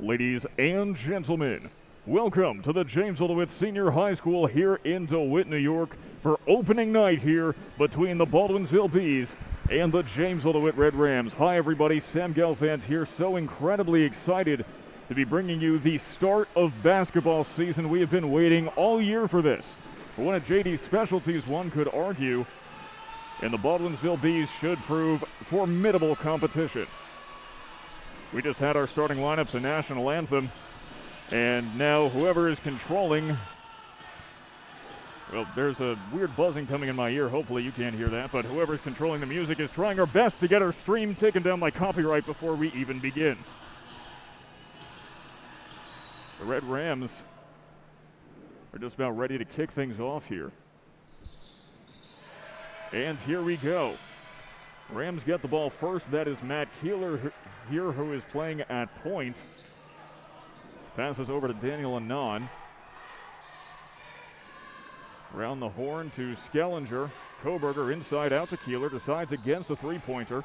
Ladies and gentlemen, welcome to the Jamesville-DeWitt Senior High School here in DeWitt, New York for opening night here between the Baldwinsville Bees and the Jamesville-DeWitt Red Rams. Hi everybody, Sam Gelfand here, so incredibly excited to be bringing you the start of basketball season. We have been waiting all year for this. For one of JD's specialties, one could argue, and the Baldwinsville Bees should prove formidable competition. We just had our starting lineups and national anthem, and now whoever is controlling, well, there's a weird buzzing coming in my ear. Hopefully you can't hear that, but whoever's controlling the music is trying our best to get our stream taken down by copyright before we even begin. The Red Rams are just about ready to kick things off here. And here we go. Rams get the ball first. That is Matt Keeler here, who is playing at point. Passes over to Daniel Anon. Around the horn to Skellinger. Koberger inside out to Keeler. Decides against a three-pointer.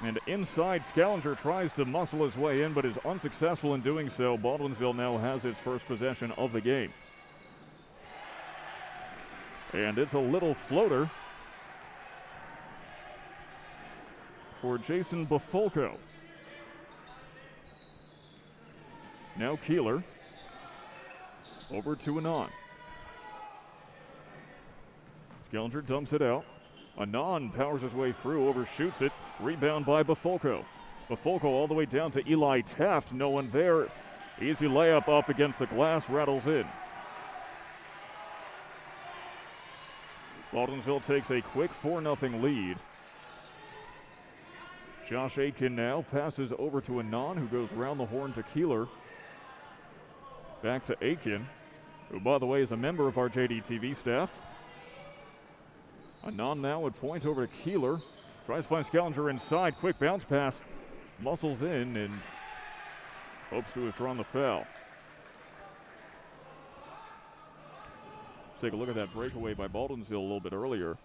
And inside, Skellinger tries to muscle his way in, but is unsuccessful in doing so. Baldwinsville now has its first possession of the game. And it's a little floater for Jason Bufolko. Now Keeler over to Anon. Skellinger dumps it out. Anon powers his way through, overshoots it. Rebound by Bufolko. Bufolko all the way down to Eli Taft. No one there. Easy layup up against the glass, rattles in. Baldwinsville takes a quick 4-0 lead. Josh Aitken now passes over to Anon, who goes around the horn to Keeler. Back to Aitken, who, by the way, is a member of our JDTV staff. Anon now would point over to Keeler. Tries to find Skellinger inside. Quick bounce pass. Muscles in and hopes to have drawn the foul. Let's take a look at that breakaway by Baldwinsville a little bit earlier.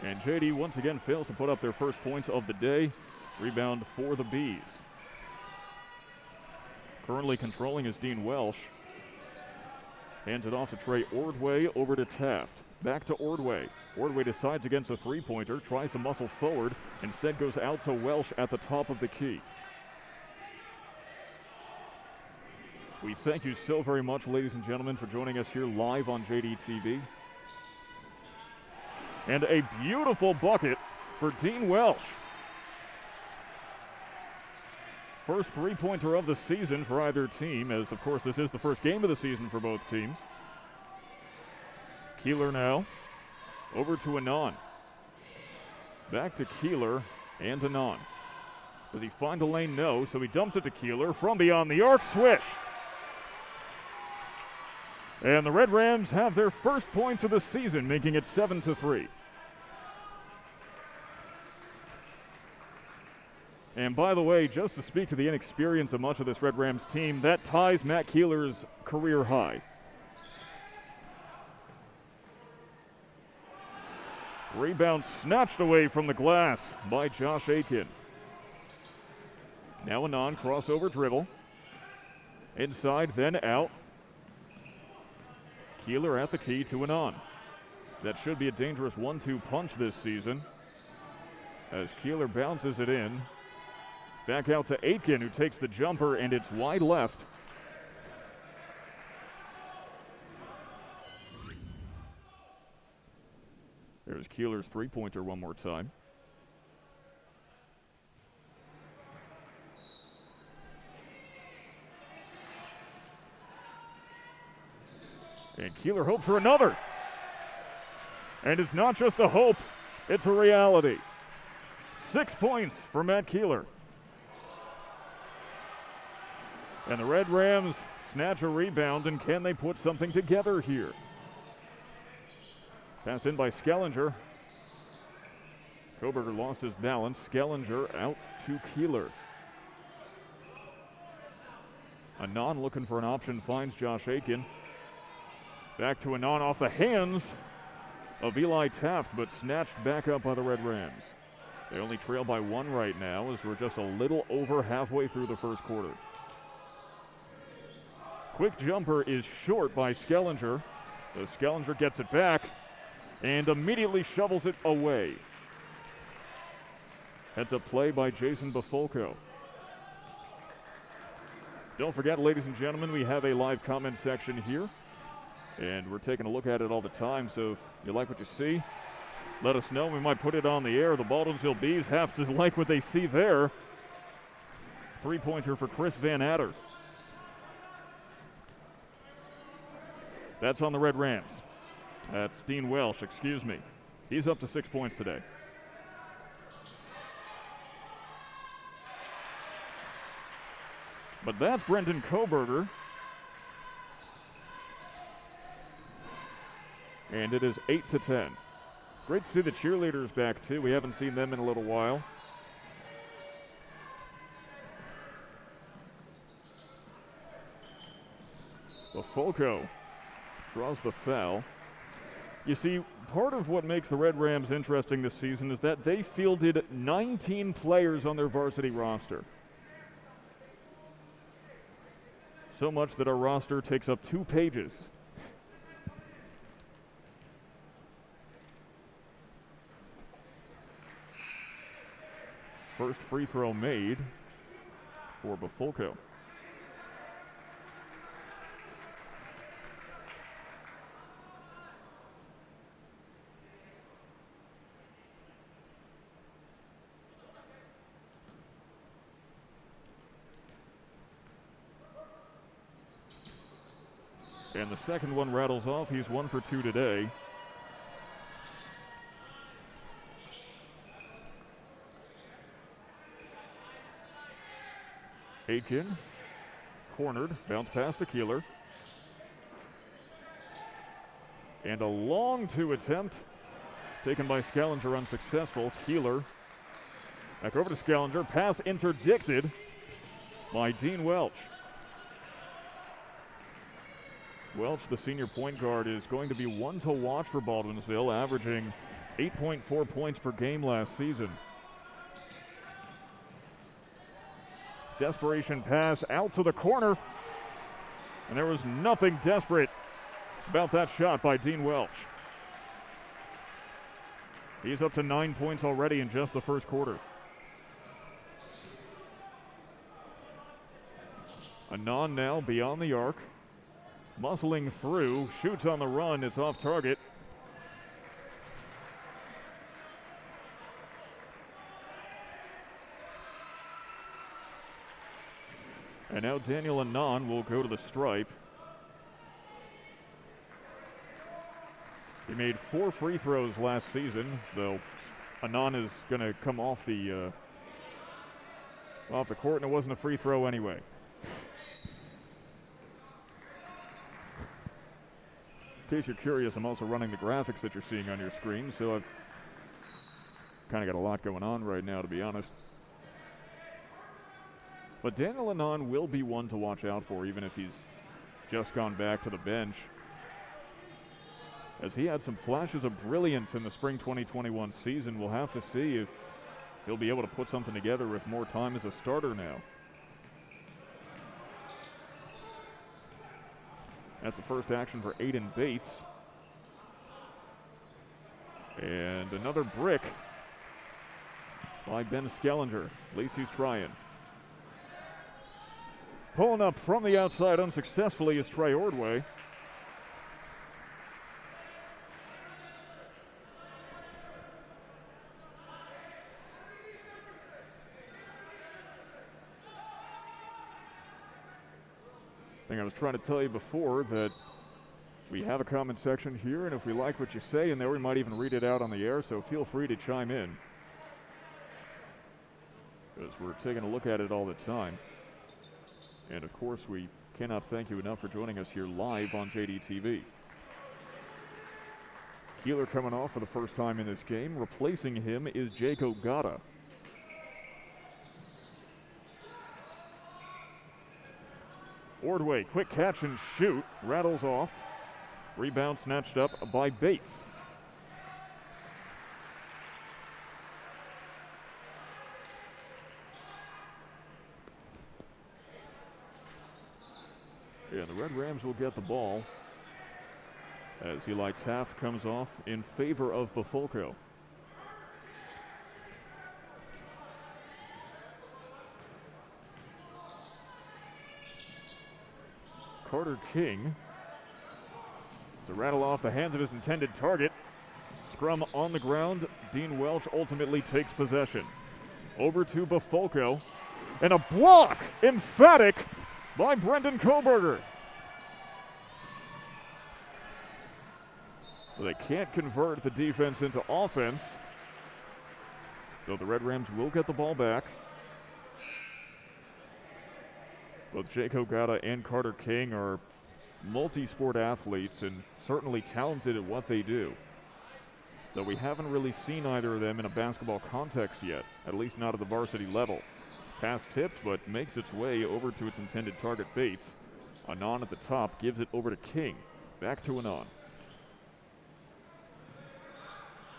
And JD once again fails to put up their first points of the day. Rebound for the Bees. Currently controlling is Dean Welsh. Hands it off to Trey Ordway, over to Taft. Back to Ordway. Ordway decides against a three-pointer, tries to muscle forward, instead goes out to Welsh at the top of the key. We thank you so very much, ladies and gentlemen, for joining us here live on JDTV. And a beautiful bucket for Dean Welsh. First three-pointer of the season for either team, as of course this is the first game of the season for both teams. Keeler now over to Anon. Back to Keeler and Anon. Does he find a lane? No, so he dumps it to Keeler from beyond the arc, swish. And the Red Rams have their first points of the season, making it 7-3. And by the way, just to speak to the inexperience of much of this Red Rams team, that ties Matt Keeler's career high. Rebound snatched away from the glass by Josh Aitken. Now Anon, crossover dribble. Inside, then out. Keeler at the key to Anon. That should be a dangerous 1-2 punch this season, as Keeler bounces it in. Back out to Aitken, who takes the jumper, and it's wide left. There's Keeler's three-pointer one more time. And Keeler hopes for another. And it's not just a hope, it's a reality. 6 points for Matt Keeler. And the Red Rams snatch a rebound, and can they put something together here? Passed in by Skellinger. Koberger lost his balance. Skellinger out to Keeler. Anon looking for an option, finds Josh Aitken. Back to Anon off the hands of Eli Taft, but snatched back up by the Red Rams. They only trail by 1 right now as we're just a little over halfway through the first quarter. Quick jumper is short by Skellinger. So Skellinger gets it back and immediately shovels it away. Heads up play by Jason Bafolko. Don't forget, ladies and gentlemen, we have a live comment section here, and we're taking a look at it all the time, so if you like what you see, let us know. We might put it on the air. The Baldwinsville Bees have to like what they see there. 3-pointer for Chris Van Adder. That's on the Red Rams. That's Dean Welsh, excuse me. He's up to 6 points today. But that's Brendan Koberger. And it is 8-10. Great to see the cheerleaders back, too. We haven't seen them in a little while. Bafolko draws the foul. You see, part of what makes the Red Rams interesting this season is that they fielded 19 players on their varsity roster. So much that our roster takes up 2 pages. First free throw made for Bafolko. And the second one rattles off. He's 1 for 2 today. Aitken, cornered, bounce pass to Keeler. And a long 2 attempt, taken by Skellinger, unsuccessful. Keeler, back over to Skellinger, pass interdicted by Dean Welch. Welch, the senior point guard, is going to be one to watch for Baldwinsville, averaging 8.4 points per game last season. Desperation pass out to the corner, and there was nothing desperate about that shot by Dean Welch. He's up to 9 points already in just the first quarter. Anand now beyond the arc. Muscling through, shoots on the run, it's off target. And now Daniel Anand will go to the stripe. He made 4 free throws last season, though Anand is going to come off the court, and it wasn't a free throw anyway. In case you're curious, I'm also running the graphics that you're seeing on your screen, so I've kind of got a lot going on right now, to be honest. But Daniel Anand will be one to watch out for, even if he's just gone back to the bench, as he had some flashes of brilliance in the spring 2021 season. We'll have to see if he'll be able to put something together with more time as a starter now. That's the first action for Aiden Bates. And another brick by Ben Skellinger. At least he's trying. Pulling up from the outside unsuccessfully is Trey Ordway. I think I was trying to tell you before that we have a comment section here, and if we like what you say in there, we might even read it out on the air, so feel free to chime in, because we're taking a look at it all the time. And of course, we cannot thank you enough for joining us here live on JDTV. Keeler coming off for the first time in this game. Replacing him is Jake Ogata. Ordway, quick catch and shoot, rattles off. Rebound snatched up by Bates. And the Red Rams will get the ball as Eli Taft comes off in favor of Bufolko. Carter King to rattle off the hands of his intended target. Scrum on the ground. Dean Welch ultimately takes possession. Over to Bufolko. And a block, emphatic, by Brendan Koberger. They can't convert the defense into offense, though the Red Rams will get the ball back. Both Jake Ogata and Carter King are multi-sport athletes and certainly talented at what they do, though we haven't really seen either of them in a basketball context yet, at least not at the varsity level. Pass tipped, but makes its way over to its intended target, Bates. Anon at the top gives it over to King. Back to Anon.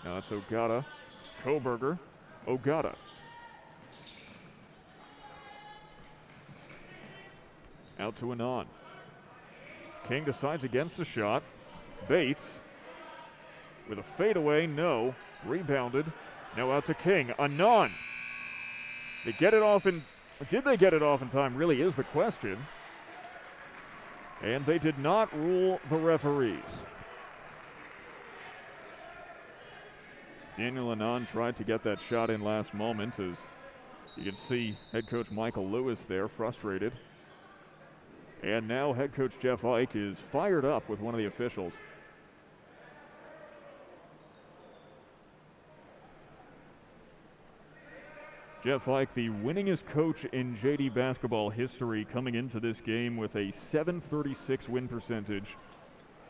Now that's Ogata. Koberger. Ogata. Out to Anon. King decides against a shot. Bates with a fadeaway, no. Rebounded. Now out to King. Anon. They get it off in. Did they get it off in time? Really is the question. And they did not rule the referees. Daniel Anon tried to get that shot in last moment, as you can see head coach Michael Lewis there, frustrated. And now head coach Jeff Ike is fired up with one of the officials. Jeff Ike, the winningest coach in JD basketball history, coming into this game with a .736 win percentage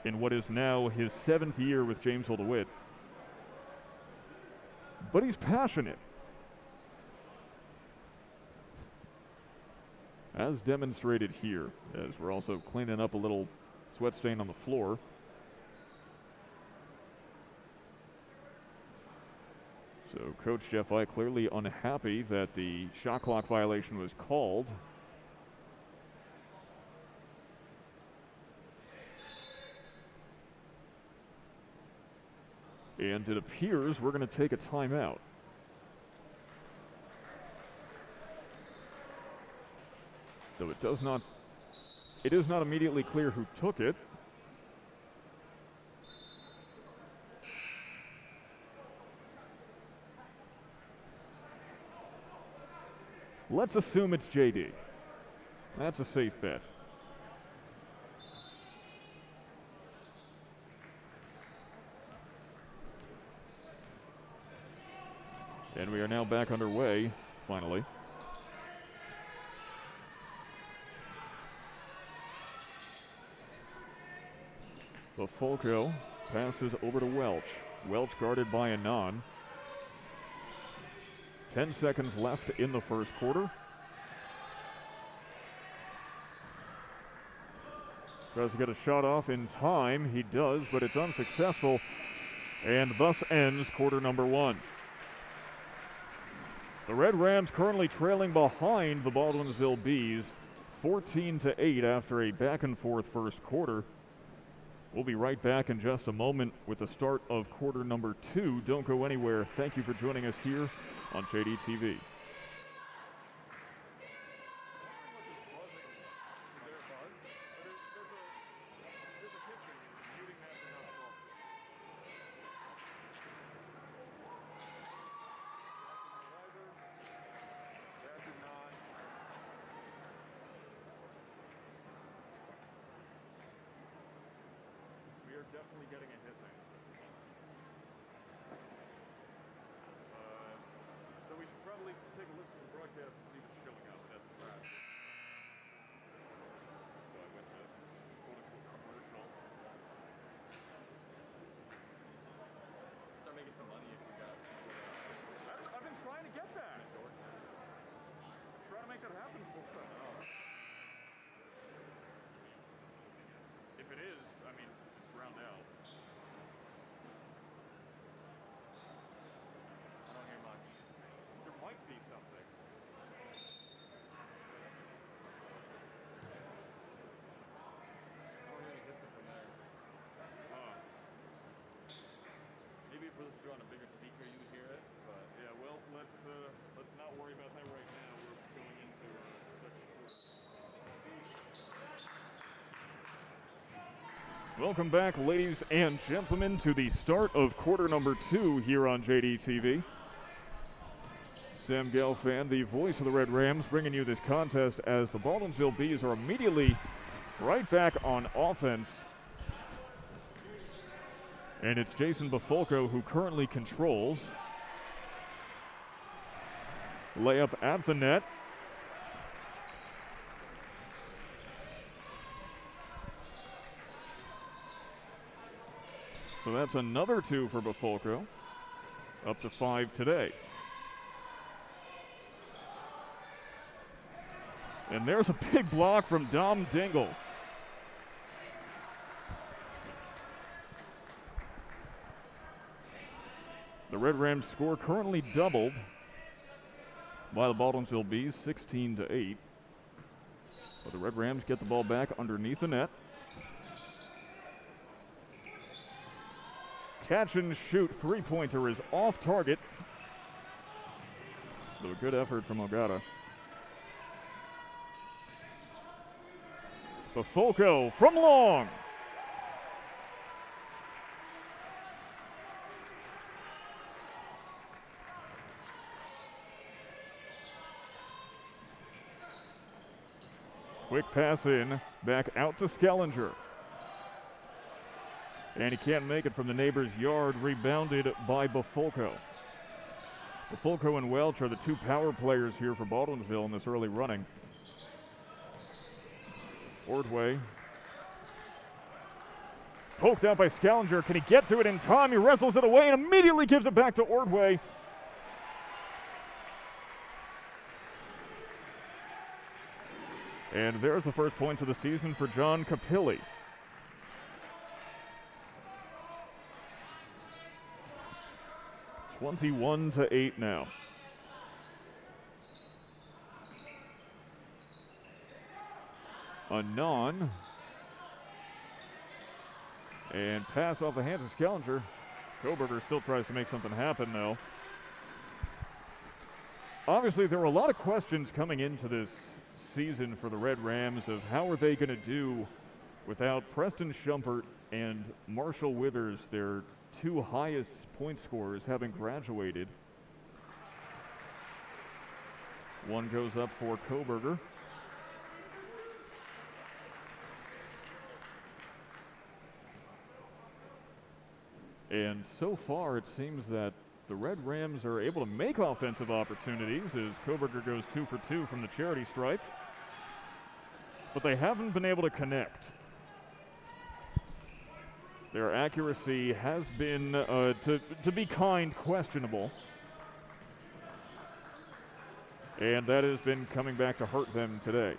in what is now his 7th year with Jamesville-DeWitt. But he's passionate, as demonstrated here, as we're also cleaning up a little sweat stain on the floor. So Coach Jeff Ike clearly unhappy that the shot clock violation was called. And it appears we're going to take a timeout. Though it is not immediately clear who took it. Let's assume it's JD. That's a safe bet. And we are now back underway, finally. Bufolko passes over to Welch. Welch guarded by Anon. 10 seconds left in the first quarter. Tries to get a shot off in time. He does, but it's unsuccessful. And thus ends quarter number one. The Red Rams currently trailing behind the Baldwinsville Bees 14-8 after a back-and-forth first quarter. We'll be right back in just a moment with the start of quarter number two. Don't go anywhere. Thank you for joining us here on JD TV. Definitely getting a hissing. So we should probably take a listen to the broadcast and see what's showing up. That's the fact. So I went to quote-unquote commercial. Start making some money if you got. I've been trying to get that. Trying to make that happen for them. If it is, I mean, it's round out. I don't hear much. There might be something. on a bigger speaker, you would hear it. But yeah, well, let's not worry about that right now. We're going into second quarter. Welcome back, ladies and gentlemen, to the start of quarter number 2 here on JDTV. Sam Gelfand, the voice of the Red Rams, bringing you this contest as the Baldwinsville Bees are immediately right back on offense. And it's Jason Bafolko who currently controls. Layup at the net. So that's another 2 for Bafolko, up to 5 today. And there's a big block from Dom Dingle. The Red Rams score currently doubled by the Baldwinsville Bees, 16-8. But the Red Rams get the ball back underneath the net. Catch and shoot three-pointer is off target. So a good effort from Ogata. Bafolko from long. Quick pass in, back out to Skellinger. And he can't make it from the neighbor's yard, rebounded by Bafolko. Bafolko and Welch are the 2 power players here for Baldwinsville in this early running. Ordway. Poked out by Skellinger. Can he get to it in time? He wrestles it away and immediately gives it back to Ordway. And there's the first points of the season for John Capilli. It's 21-8 now. Anon. And pass off the hands of Skellinger. Koberger still tries to make something happen, though. Obviously, there were a lot of questions coming into this season for the Red Rams of how are they going to do without Preston Schumpert and Marshall Withers, their 2 highest point scorers, having graduated. One goes up for Koberger. And so far, it seems that the Red Rams are able to make offensive opportunities as Koberger goes 2 for 2 from the charity stripe. But they haven't been able to connect. Their accuracy has been, to be kind, questionable. And that has been coming back to hurt them today.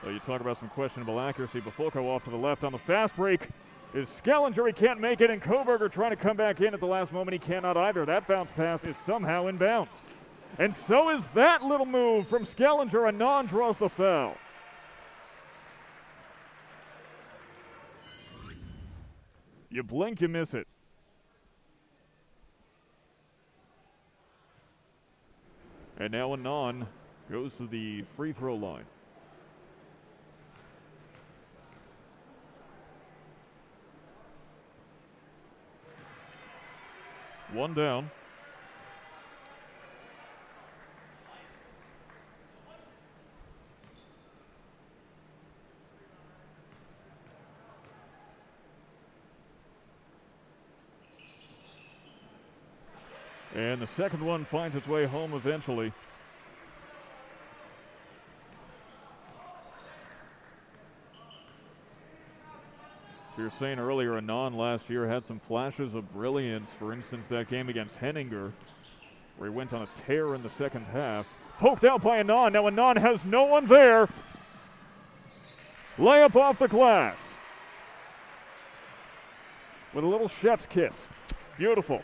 So you talk about some questionable accuracy. Bafolko off to the left on the fast break. Is Skellinger, he can't make it, and Koberger trying to come back in at the last moment. He cannot either. That bounce pass is somehow in bounds. And so is that little move from Skellinger. Anon draws the foul. You blink, you miss it. And now Anon goes to the free throw line. One down. And the second one finds its way home eventually. You were saying earlier, Anon last year had some flashes of brilliance. For instance, that game against Henninger, where he went on a tear in the second half. Poked out by Anon. Now Anon has no one there. Layup off the glass. With a little chef's kiss. Beautiful.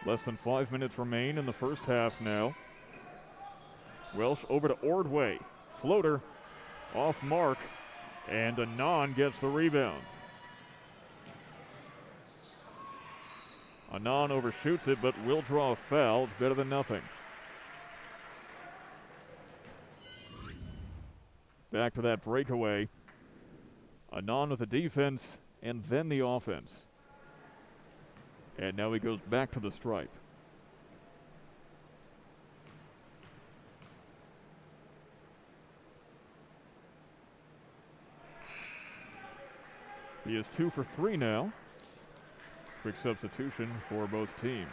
Less than 5 minutes remain in the first half now. Welsh over to Ordway. Floater off mark, and Anand gets the rebound. Anand overshoots it, but will draw a foul. It's better than nothing. Back to that breakaway. Anand with the defense and then the offense. And now he goes back to the stripe. He is 2 for 3 now. Quick substitution for both teams.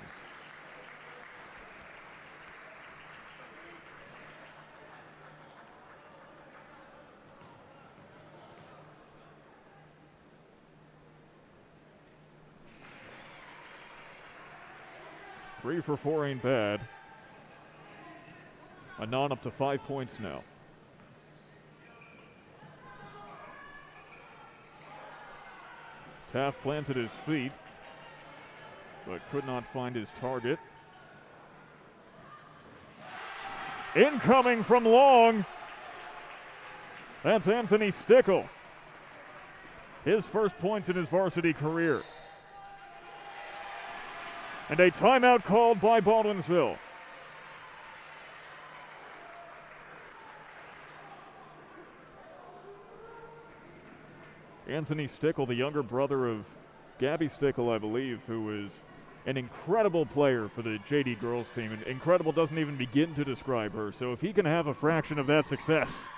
Three for 4 ain't bad. Anand up to 5 points now. Taft planted his feet, but could not find his target. Incoming from long. That's Anthony Stickle. His first points in his varsity career. And a timeout called by Baldwinsville. Anthony Stickle, the younger brother of Gabby Stickle, I believe, who is an incredible player for the JD girls team. And incredible doesn't even begin to describe her. So if he can have a fraction of that success,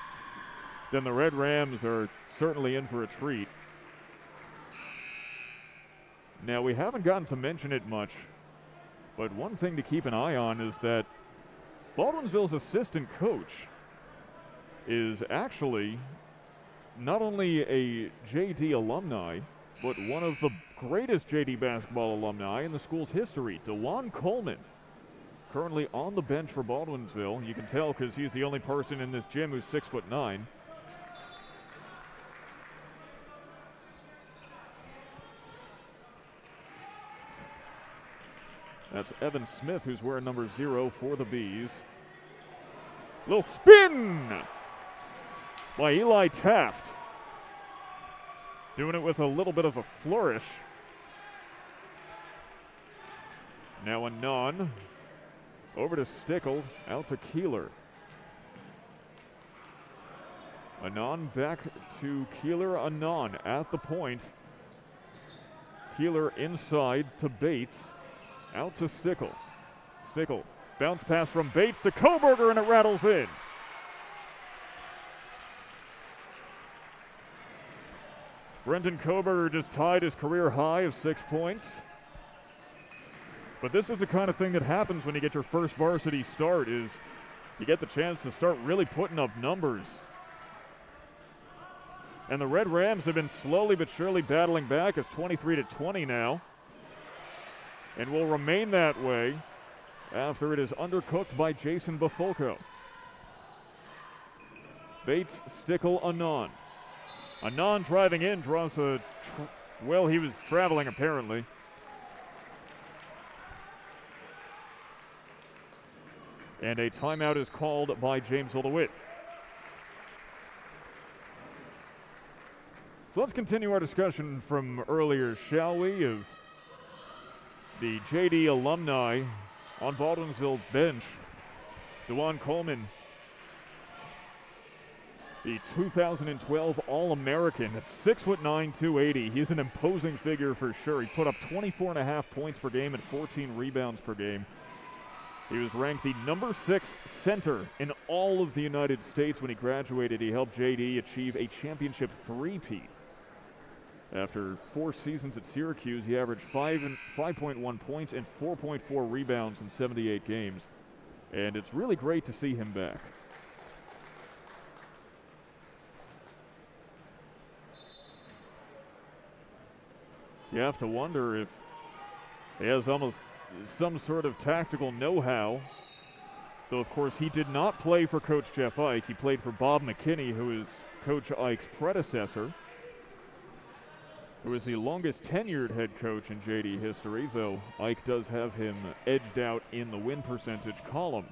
then the Red Rams are certainly in for a treat. Now, we haven't gotten to mention it much, but one thing to keep an eye on is that Baldwinsville's assistant coach is actually not only a JD alumni, but one of the greatest JD basketball alumni in the school's history, DeJuan Coleman. Currently on the bench for Baldwinsville. You can tell because he's the only person in this gym who's 6'9". That's Evan Smith, who's wearing number 0 for the Bees. Little spin by Eli Taft. Doing it with a little bit of a flourish. Now Anand over to Stickle, out to Keeler. Anand back to Keeler. Anand at the point. Keeler inside to Bates. Out to Stickle. Stickle, bounce pass from Bates to Koberger, and it rattles in. Brendan Koberger just tied his career high of 6 points. But this is the kind of thing that happens when you get your first varsity start, is you get the chance to start really putting up numbers. And the Red Rams have been slowly but surely battling back. It's 23-20 now. And will remain that way after it is undercooked by Jason Bafulco. Bates, Stickle, Anand. Anand driving in, draws a, well, he was traveling apparently. And a timeout is called by Jamesville-DeWitt. So let's continue our discussion from earlier, shall we, of the JD alumni on Baldwinsville's bench. DeJuan Coleman, the 2012 All-American at 6'9", 280. He's an imposing figure for sure. He put up 24.5 points per game and 14 rebounds per game. He was ranked the number 6 center in all of the United States when he graduated. He helped JD achieve a championship three-peat. After 4 seasons at Syracuse, he averaged 5.1 points and 4.4 rebounds in 78 games. And it's really great to see him back. You have to wonder if he has almost some sort of tactical know-how. Though, of course, he did not play for Coach Jeff Ike. He played for Bob McKinney, who is Coach Ike's predecessor, who is the longest tenured head coach in JD history, though Ike does have him edged out in the win percentage column.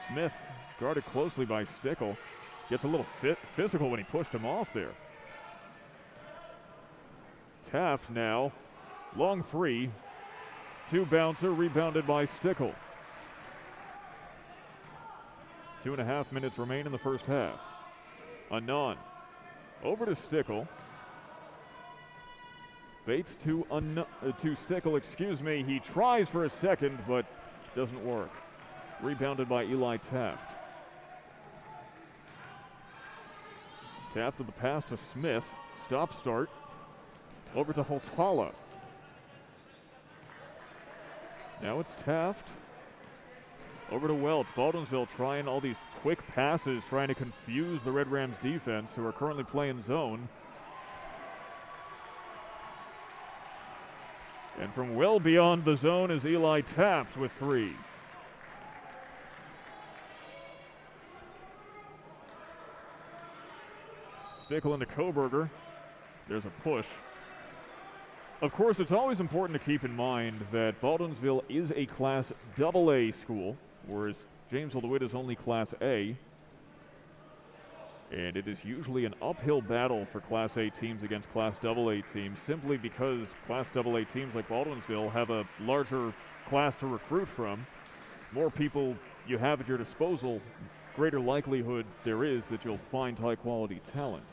Smith guarded closely by Stickle. Gets a little physical when he pushed him off there. Taft now, long three, two bouncer, rebounded by Stickle. 2.5 minutes remain in the first half. Anand over to Stickle. Bates to Stickle, excuse me. He tries for a second, but doesn't work. Rebounded by Eli Taft. Taft with the pass to Smith. Stop start. Over to Holtala. Now it's Taft. Over to Welch. Baldwinsville trying all these quick passes, trying to confuse the Red Rams defense, who are currently playing zone. And from well beyond the zone is Eli Taft with three. Stickle into Koberger. There's a push. Of course, it's always important to keep in mind that Baldwinsville is a Class AA school, whereas Jamesville-DeWitt is only Class A. And it is usually an uphill battle for Class A teams against Class AA teams, simply because Class AA teams like Baldwinsville have a larger class to recruit from. More people you have at your disposal, greater likelihood there is that you'll find high-quality talent.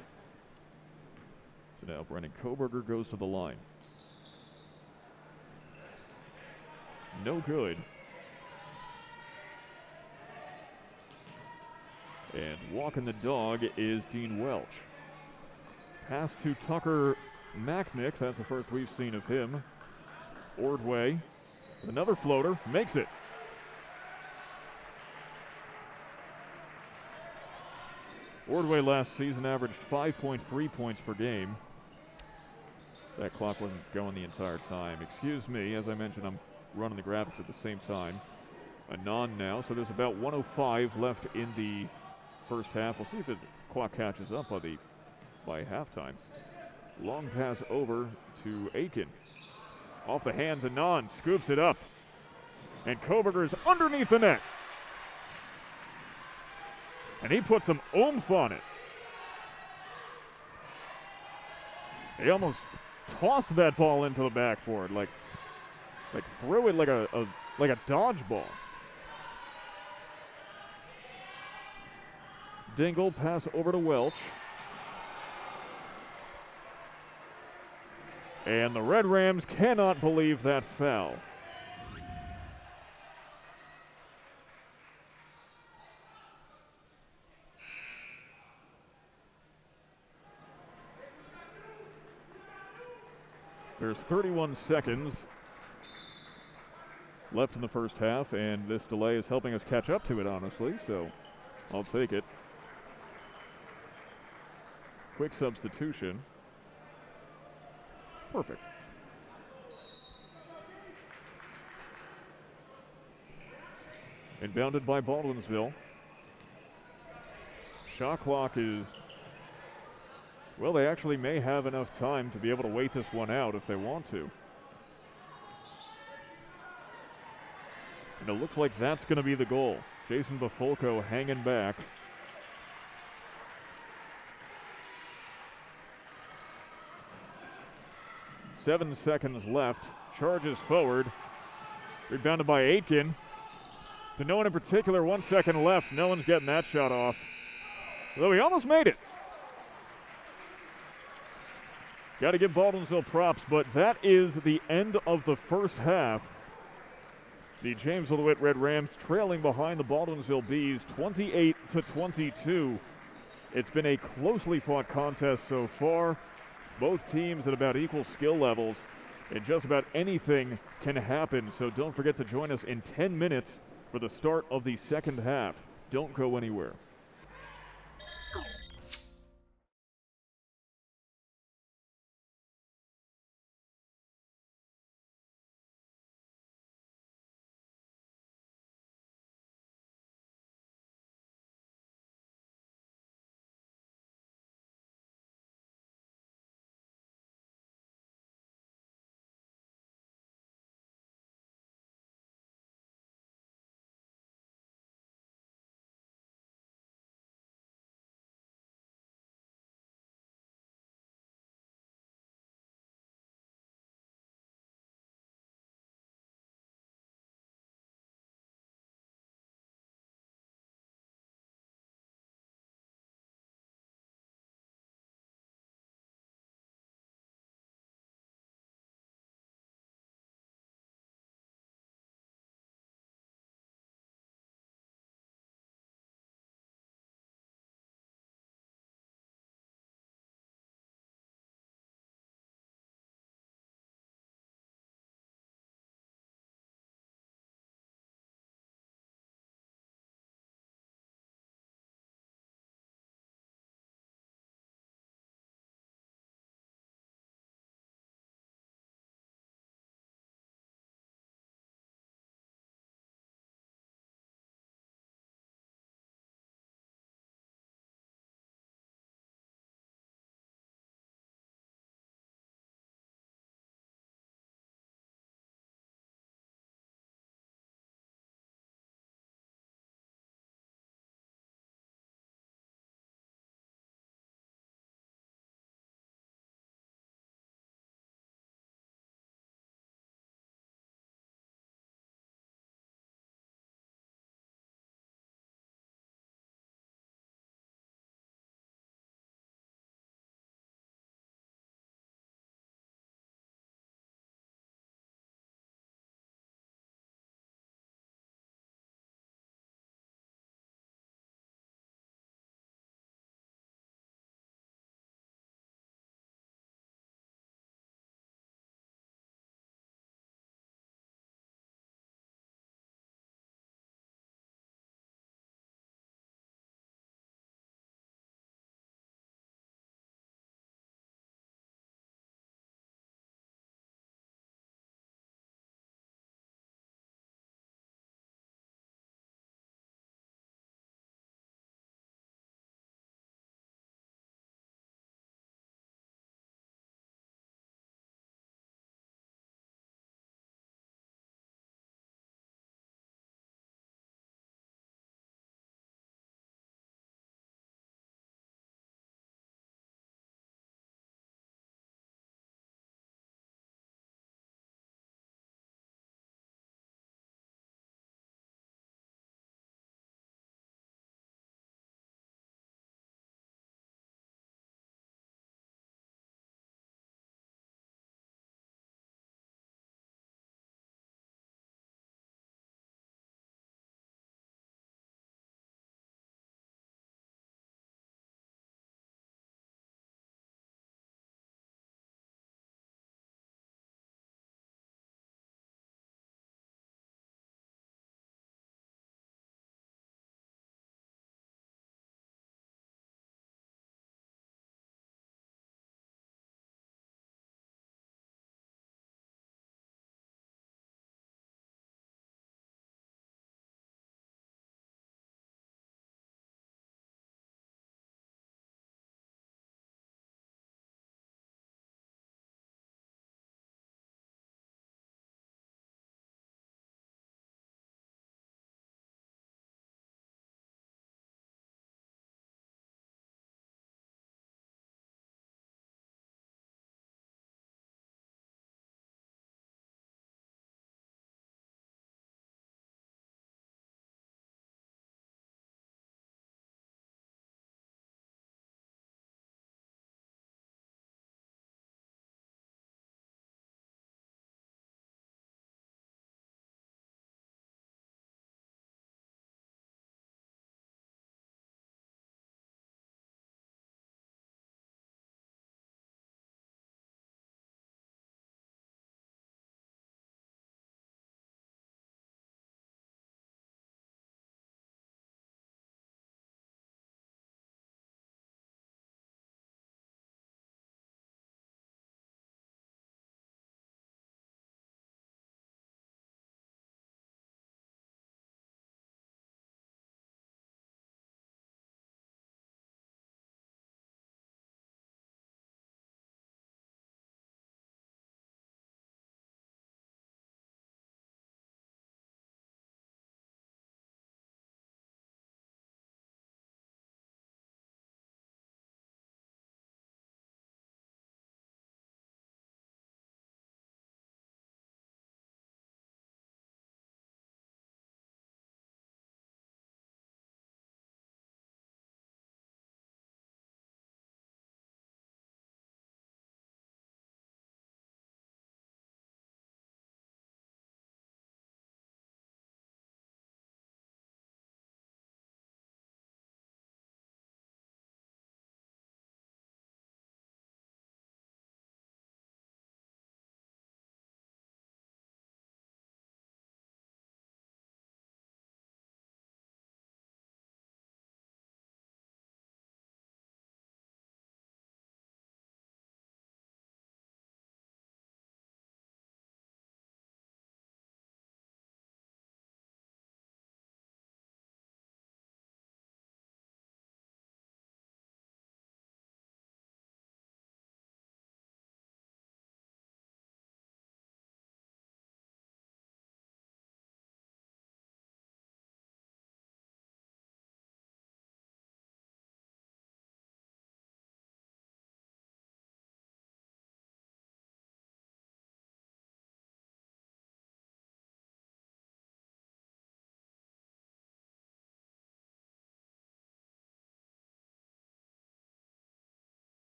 So now Brennan Koberger goes to the line. No good. And walking the dog is Dean Welch. Pass to Tucker Macknick. That's the first we've seen of him. Ordway, another floater, makes it. Ordway last season averaged 5.3 points per game. That clock wasn't going the entire time. Excuse me, as I mentioned, I'm running the graphics at the same time. Anand now, so there's about 1:05 left in the first half. We'll see if the clock catches up by halftime. Long pass over to Aiken. Off the hands, Anand scoops it up. And Koberger is underneath the net. And he put some oomph on it. He almost tossed that ball into the backboard, like threw it like a dodgeball. Dingle pass over to Welch. And the Red Rams cannot believe that foul. There's 31 seconds left in the first half, and this delay is helping us catch up to it, honestly, so I'll take it. Quick substitution. Perfect. Inbounded by Baldwinsville. Shot clock is, well, they actually may have enough time to be able to wait this one out if they want to. And it looks like that's going to be the goal. Jason Bafolko hanging back. Seven seconds left. Charges forward. Rebounded by Aitken. To no one in particular, 1 second left. No one's getting that shot off. Though he almost made it. Got to give Baldwinsville props, but that is the end of the first half. The Jamesville-DeWitt Red Rams trailing behind the Baldwinsville Bees 28-22. It's been a closely fought contest so far. Both teams at about equal skill levels, and just about anything can happen. So don't forget to join us in 10 minutes for the start of the second half. Don't go anywhere.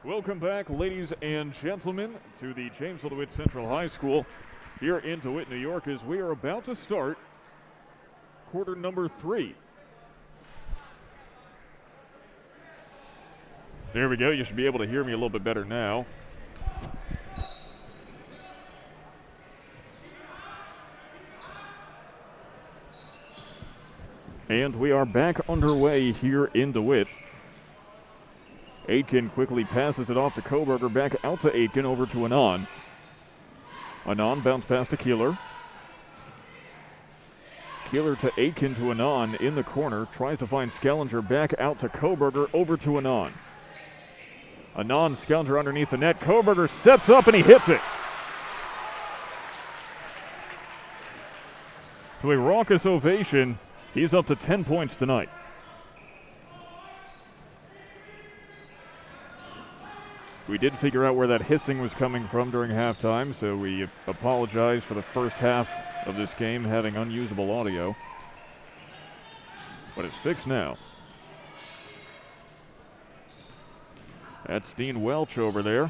Welcome back, ladies and gentlemen, to the Jamesville-DeWitt Central High School here in DeWitt, New York, as we are about to start quarter number 3. There we go. You should be able to hear me a little bit better now. And we are back underway here in DeWitt. Aitken quickly passes it off to Koberger, back out to Aitken, over to Anand. Anand bounce pass to Keeler. Keeler to Aitken to Anand in the corner, tries to find Skellinger, back out to Koberger, over to Anand. Anand, Skellinger underneath the net. Koberger sets up and he hits it. To a raucous ovation, he's up to 10 points tonight. We did figure out where that hissing was coming from during halftime, so we apologize for the first half of this game having unusable audio. But it's fixed now. That's Dean Welch over there.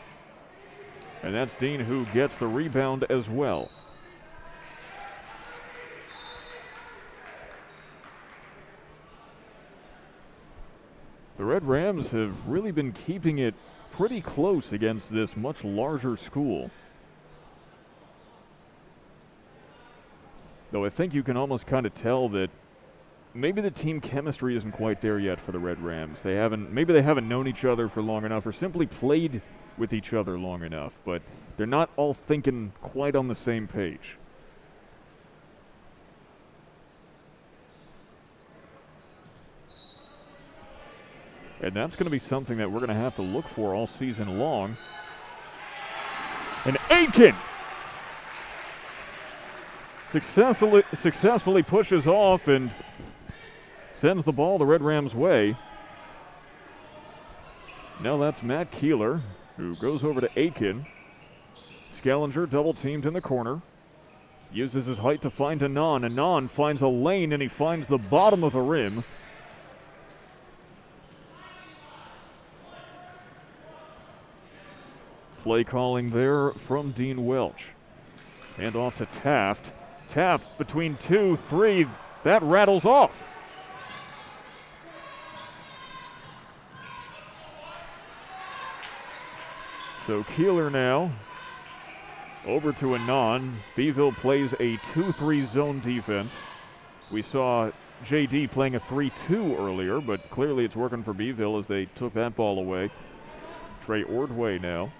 And that's Dean who gets the rebound as well. The Red Rams have really been keeping it pretty close against this much larger school. Though I think you can almost kind of tell that maybe the team chemistry isn't quite there yet for the Red Rams. Maybe they haven't known each other for long enough or simply played with each other long enough, but they're not all thinking quite on the same page. And that's going to be something that we're going to have to look for all season long. And Aitken successfully pushes off and sends the ball the Red Rams' way. Now that's Matt Keeler, who goes over to Aitken. Skellinger double teamed in the corner. Uses his height to find Anand. Anand finds a lane and he finds the bottom of the rim. Play calling there from Dean Welch. And off to Taft. Taft between 2, 3. That rattles off. So Keeler now over to Anand. Beeville plays a 2-3 zone defense. We saw JD playing a 3-2 earlier, but clearly it's working for Beeville as they took that ball away. Trey Ordway now.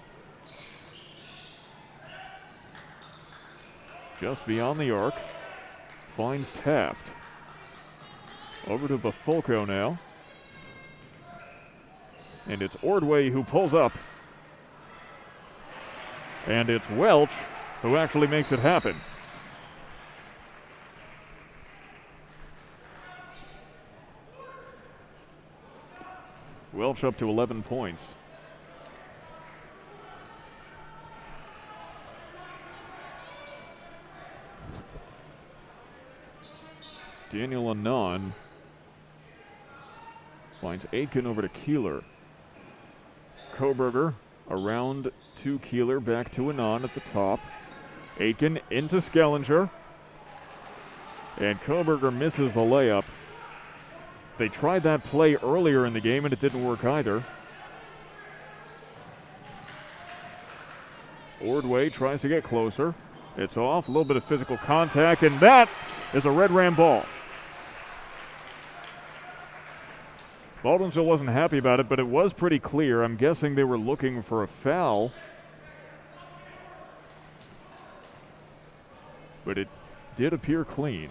Just beyond the arc, finds Taft. Over to Bafolco now. And it's Ordway who pulls up. And it's Welch who actually makes it happen. Welch up to 11 points. Daniel Anand finds Aitken over to Keeler. Koberger around to Keeler, back to Anand at the top. Aitken into Skellinger. And Koberger misses the layup. They tried that play earlier in the game and it didn't work either. Ordway tries to get closer. It's off, a little bit of physical contact, and that is a Red Ram ball. Baldwinsville wasn't happy about it, but it was pretty clear. I'm guessing they were looking for a foul. But it did appear clean.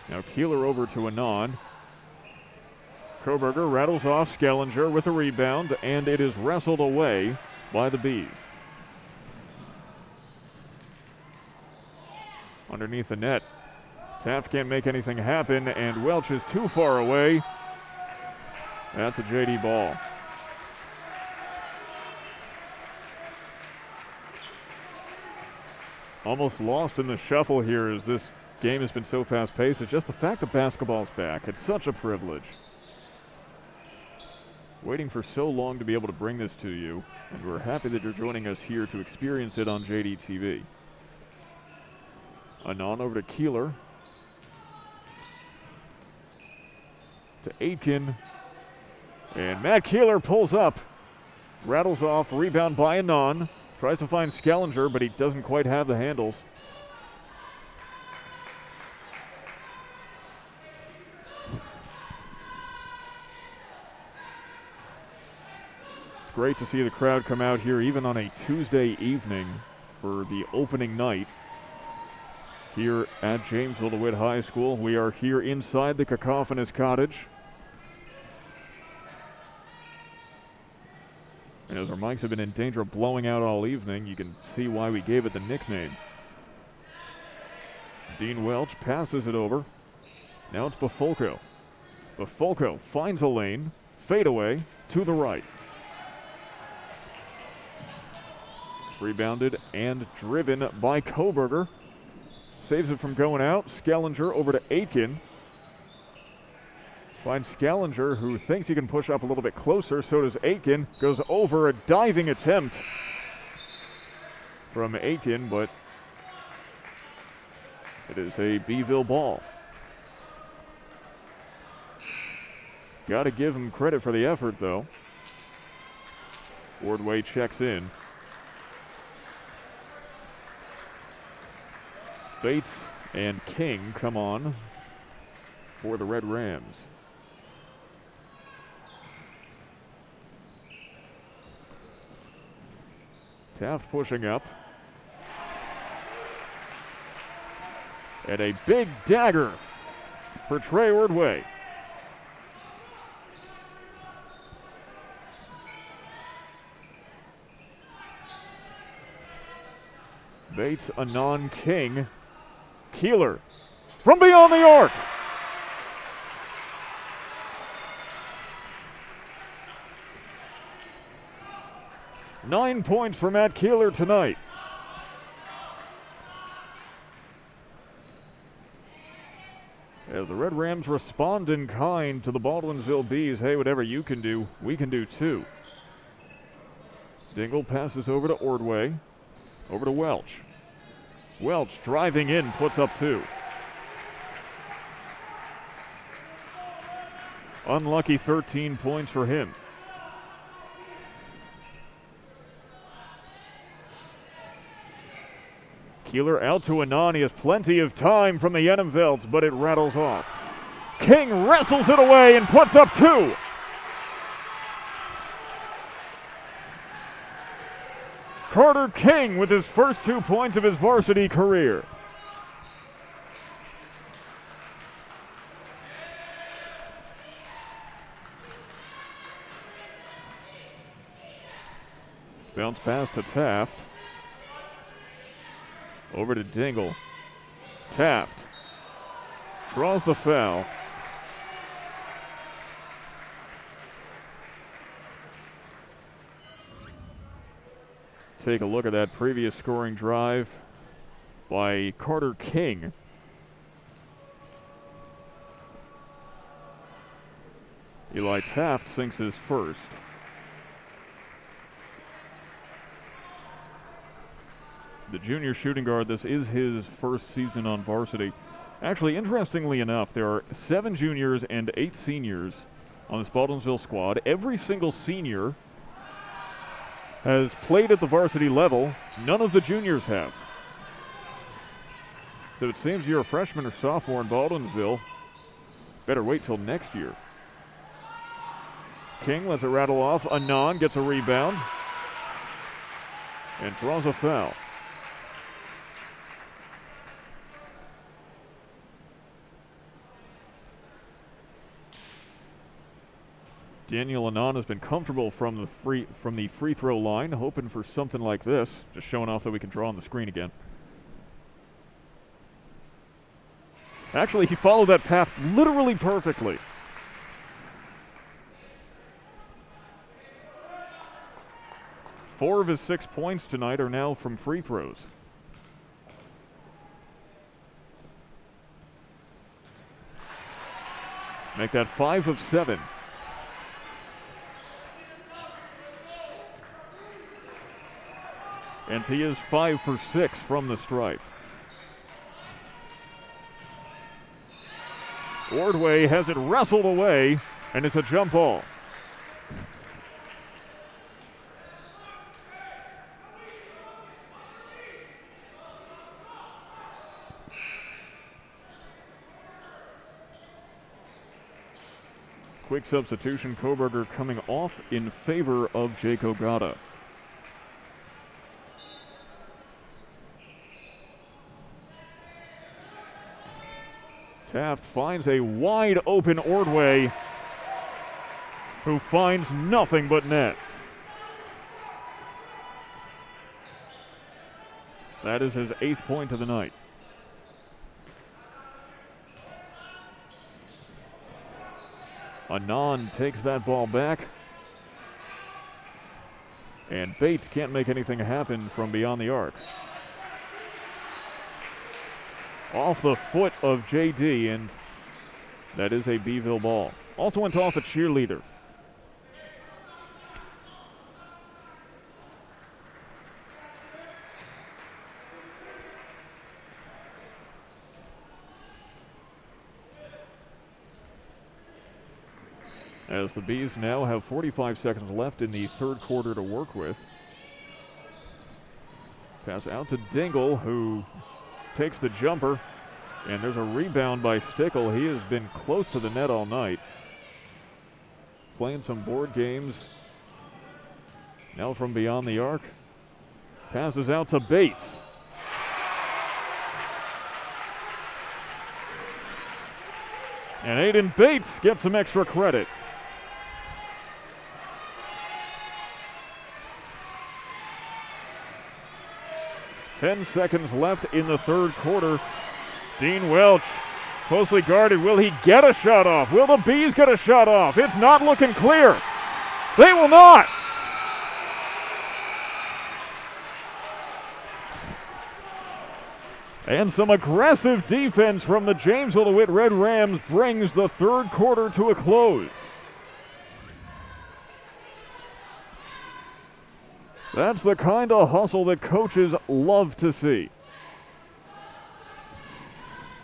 Now Keeler over to Anand. Koberger rattles off Skellinger with a rebound, and it is wrestled away by the Bees. Underneath the net, Taft can't make anything happen, and Welch is too far away. That's a JD ball. Almost lost in the shuffle here as this game has been so fast-paced. It's just the fact that basketball's back. It's such a privilege. Waiting for so long to be able to bring this to you, and we're happy that you're joining us here to experience it on JDTV. Anon over to Keeler. To Aitken. And Matt Keeler pulls up. Rattles off, rebound by Anon. Tries to find Skellinger, but he doesn't quite have the handles. Great to see the crowd come out here even on a Tuesday evening for the opening night here at Jamesville-DeWitt High School. We are here inside the cacophonous cottage. And as our mics have been in danger of blowing out all evening, you can see why we gave it the nickname. Dean Welch passes it over. Now it's Bafolko. Bafolko finds a lane, fadeaway to the right. Rebounded and driven by Koberger. Saves it from going out. Skellinger over to Aitken. Finds Skellinger, who thinks he can push up a little bit closer. So does Aitken. Goes over a diving attempt from Aitken, but it is a Beeville ball. Got to give him credit for the effort, though. Ordway checks in. Bates and King come on for the Red Rams. Taft pushing up. And a big dagger for Trey Ordway. Bates, Anon, King. Keeler from beyond the arc. Nine points for Matt Keeler tonight. As the Red Rams respond in kind to the Baldwinsville Bees, hey, whatever you can do, we can do too. Dingle passes over to Ordway, over to Welch. Welch driving in, puts up two. Unlucky 13 points for him. Keeler out to Anon. He has plenty of time from the Yenenvelds, but it rattles off. King wrestles it away and puts up two. Carter King with his first 2 points of his varsity career. Bounce pass to Taft. Over to Dingle. Taft draws the foul. Take a look at that previous scoring drive by Carter King. Eli Taft sinks his first. The junior shooting guard, this is his first season on varsity. Actually, interestingly enough, there are 7 juniors and 8 seniors on this Baldwinsville squad. Every single senior has played at the varsity level. None of the juniors have. So it seems you're a freshman or sophomore in Baldwinsville. Better wait till next year. King lets it rattle off. Anon gets a rebound and draws a foul. Daniel Anon has been comfortable from the free throw line, hoping for something like this. Just showing off that we can draw on the screen again. Actually, he followed that path literally perfectly. Four of his 6 points tonight are now from free throws. Make that 5 of 7. And he is 5 for 6 from the stripe. Ordway has it wrestled away, and it's a jump ball. Quick substitution, Koberger coming off in favor of Jake Ogata. Taft finds a wide open Ordway, who finds nothing but net. That is his 8th point of the night. Anand takes that ball back. And Bates can't make anything happen from beyond the arc. Off the foot of JD, and that is a Beeville ball. Also went off a cheerleader. As the Bees now have 45 seconds left in the third quarter to work with. Pass out to Dingle, who takes the jumper, and there's a rebound by Stickle. He has been close to the net all night. Playing some board games. Now from beyond the arc. Passes out to Bates. And Aiden Bates gets some extra credit. Ten seconds left in the third quarter. Dean Welch closely guarded. Will he get a shot off? Will the Bees get a shot off? It's not looking clear. They will not. And some aggressive defense from the Jamesville-DeWitt Red Rams brings the third quarter to a close. That's the kind of hustle that coaches love to see.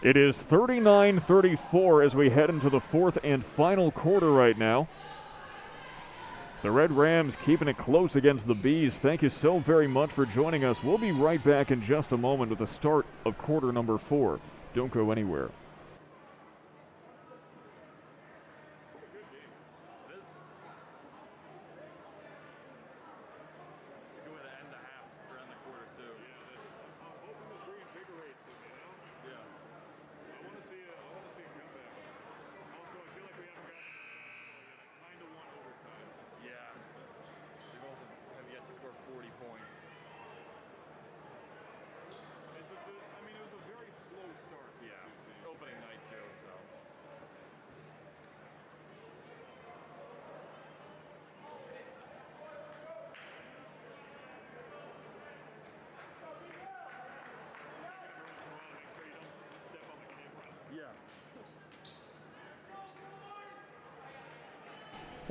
It is 39-34 as we head into the fourth and final quarter right now. The Red Rams keeping it close against the Bees. Thank you so very much for joining us. We'll be right back in just a moment with the start of quarter number 4. Don't go anywhere.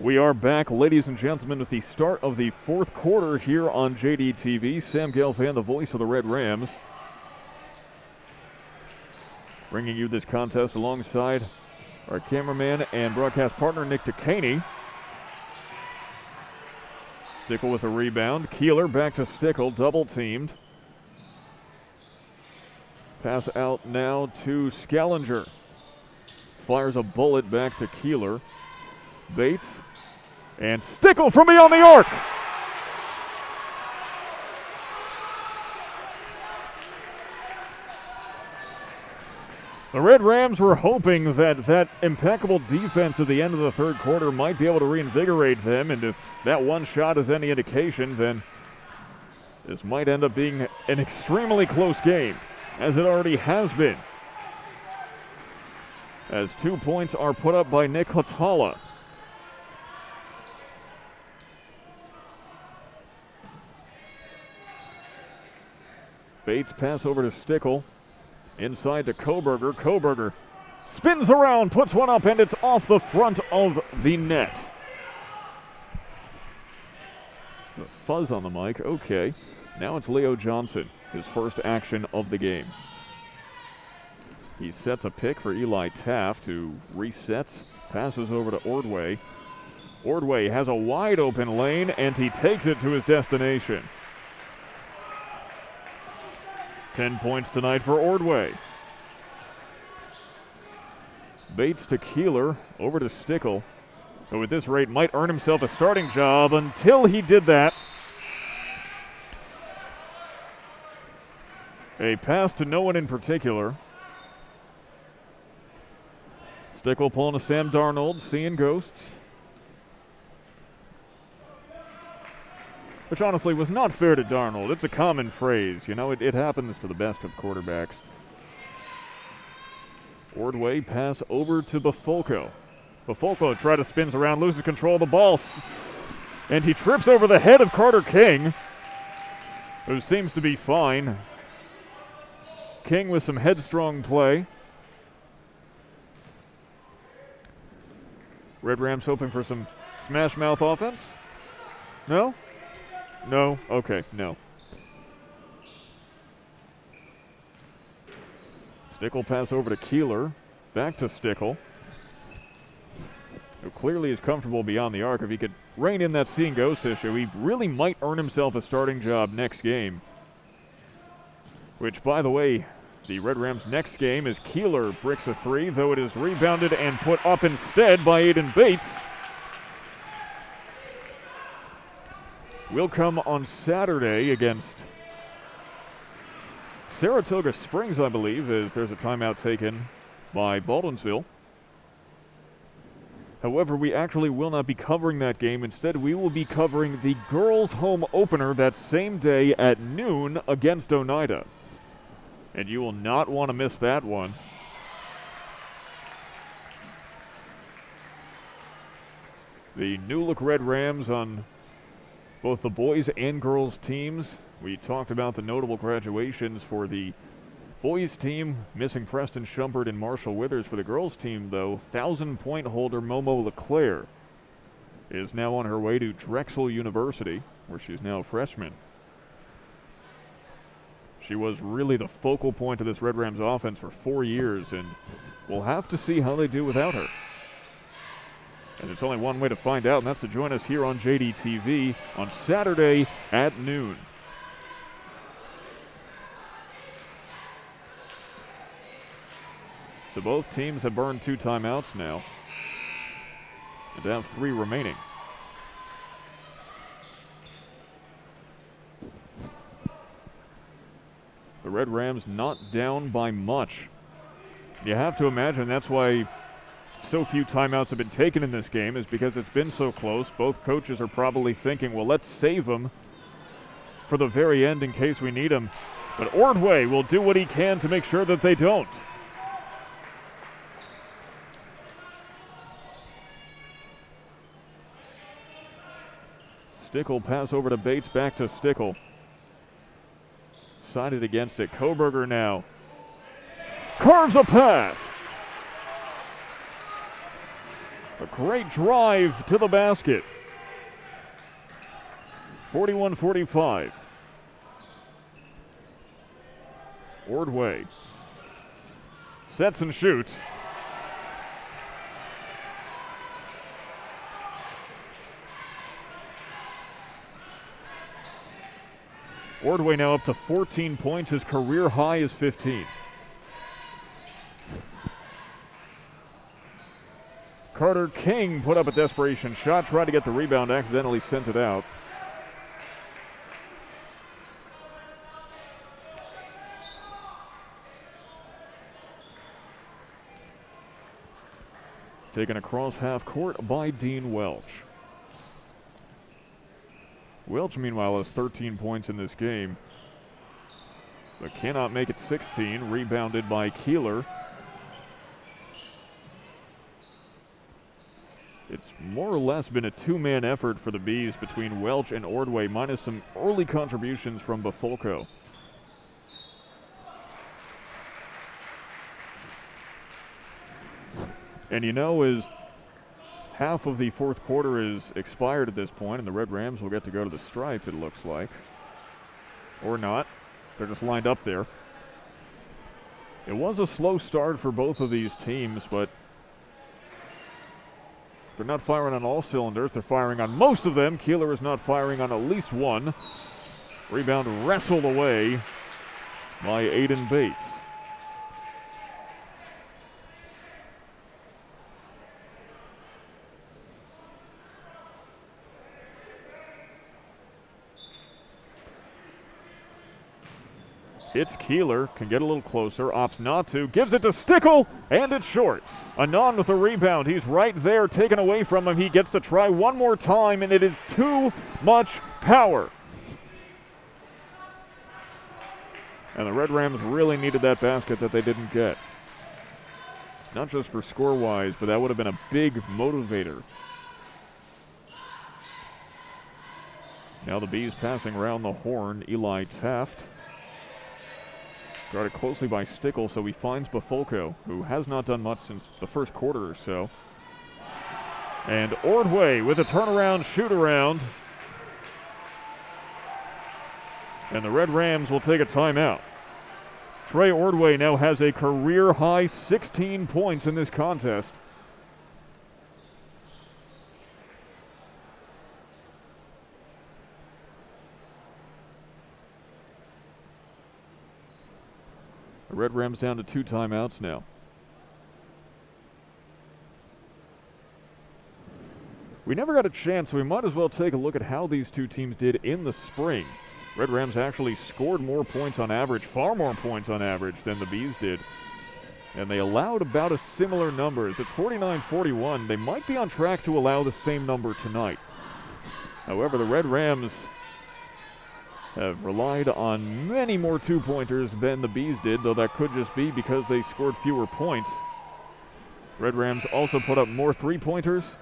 We are back, ladies and gentlemen, with the start of the fourth quarter here on JDTV. Sam Gelfand, the voice of the Red Rams, bringing you this contest alongside our cameraman and broadcast partner, Nick DeCaney. Stickle with a rebound. Keeler back to Stickle, double-teamed. Pass out now to Scallinger. Fires a bullet back to Keeler. Bates. And Stickle from beyond the arc. The Red Rams were hoping that impeccable defense at the end of the third quarter might be able to reinvigorate them, and if that one shot is any indication, then this might end up being an extremely close game, as it already has been. As 2 points are put up by Nick Hatala. Bates pass over to Stickle. Inside to Koberger. Koberger Spins around, puts one up, and it's off the front of the net. The fuzz on the mic. Okay. Now it's Leo Johnson, his first action of the game. He sets a pick for Eli Taft, who resets, passes over to Ordway. Ordway has a wide open lane, and he takes it to his destination. 10 points tonight for Ordway. Bates to Keeler, over to Stickle, who at this rate might earn himself a starting job until he did that. A pass to no one in particular. Stickle pulling to Sam Darnold, seeing ghosts. Which honestly was not fair to Darnold. It's a common phrase, you know, it happens to the best of quarterbacks. Ordway pass over to Bafolco. Bafolco tries to spins around, loses control of the ball, and he trips over the head of Carter King, who seems to be fine. King with some headstrong play. Red Rams hoping for some smash mouth offense? No? No? Okay, no. Stickle pass over to Keeler. Back to Stickle, who clearly is comfortable beyond the arc. If he could rein in that seeing ghost issue, he really might earn himself a starting job next game. Which, by the way, the Red Rams' next game is Keeler bricks a three, though it is rebounded and put up instead by Aiden Bates. Will come on Saturday against Saratoga Springs, I believe, as there's a timeout taken by Baldwinsville. However, we actually will not be covering that game. Instead, we will be covering the girls' home opener that same day at noon against Oneida. And you will not want to miss that one. The new-look Red Rams on both the boys and girls teams. We talked about the notable graduations for the boys team, missing Preston Shumpert and Marshall Withers. For the girls team, though, 1,000-point holder Momo LeClaire is now on her way to Drexel University, where she's now a freshman. She was really the focal point of this Red Rams offense for 4 years, and we'll have to see how they do without her. And there's only one way to find out, and that's to join us here on JDTV on Saturday at noon. So both teams have burned 2 timeouts now, and they have 3 remaining. The Red Rams not down by much. You have to imagine that's why so few timeouts have been taken in this game, is because it's been so close. Both coaches are probably thinking, well, let's save them for the very end in case we need them. But Ordway will do what he can to make sure that they don't. Stickle pass over to Bates, back to Stickle. Sided against it. Koberger now carves a path. A great drive to the basket. 41-45. Ordway sets and shoots. Ordway now up to 14 points. His career high is 15. Carter King put up a desperation shot, tried to get the rebound, accidentally sent it out. Taken across half court by Dean Welch. Welch, meanwhile, has 13 points in this game, but cannot make it 16. Rebounded by Keeler. It's more or less been a 2-man effort for the Bees between Welch and Ordway, minus some early contributions from Bafolco. And as half of the fourth quarter is expired at this point, and the Red Rams will get to go to the stripe, it looks like. Or not. They're just lined up there. It was a slow start for both of these teams, but they're not firing on all cylinders. They're firing on most of them. Keeler is not firing on at least one. Rebound wrestled away by Aiden Bates. It's Keeler, can get a little closer, opts not to, gives it to Stickle, and it's short. Anon with a rebound. He's right there, taken away from him. He gets to try one more time, and it is too much power. And the Red Rams really needed that basket that they didn't get. Not just for score-wise, but that would have been a big motivator. Now the Bees passing around the horn. Eli Taft. Guarded closely by Stickle, so he finds Bafolko, who has not done much since the first quarter or so. And Ordway with a turnaround shoot-around. And the Red Rams will take a timeout. Trey Ordway now has a career-high 16 points in this contest. The Red Rams down to 2 timeouts now. We never got a chance, so we might as well take a look at how these two teams did in the spring. Red Rams actually scored more points on average, far more points on average than the Bees did. And they allowed about a similar numbers. It's 49-41. They might be on track to allow the same number tonight. However, the Red Rams have relied on many more two-pointers than the Bees did, though that could just be because they scored fewer points. Red Rams also put up more three-pointers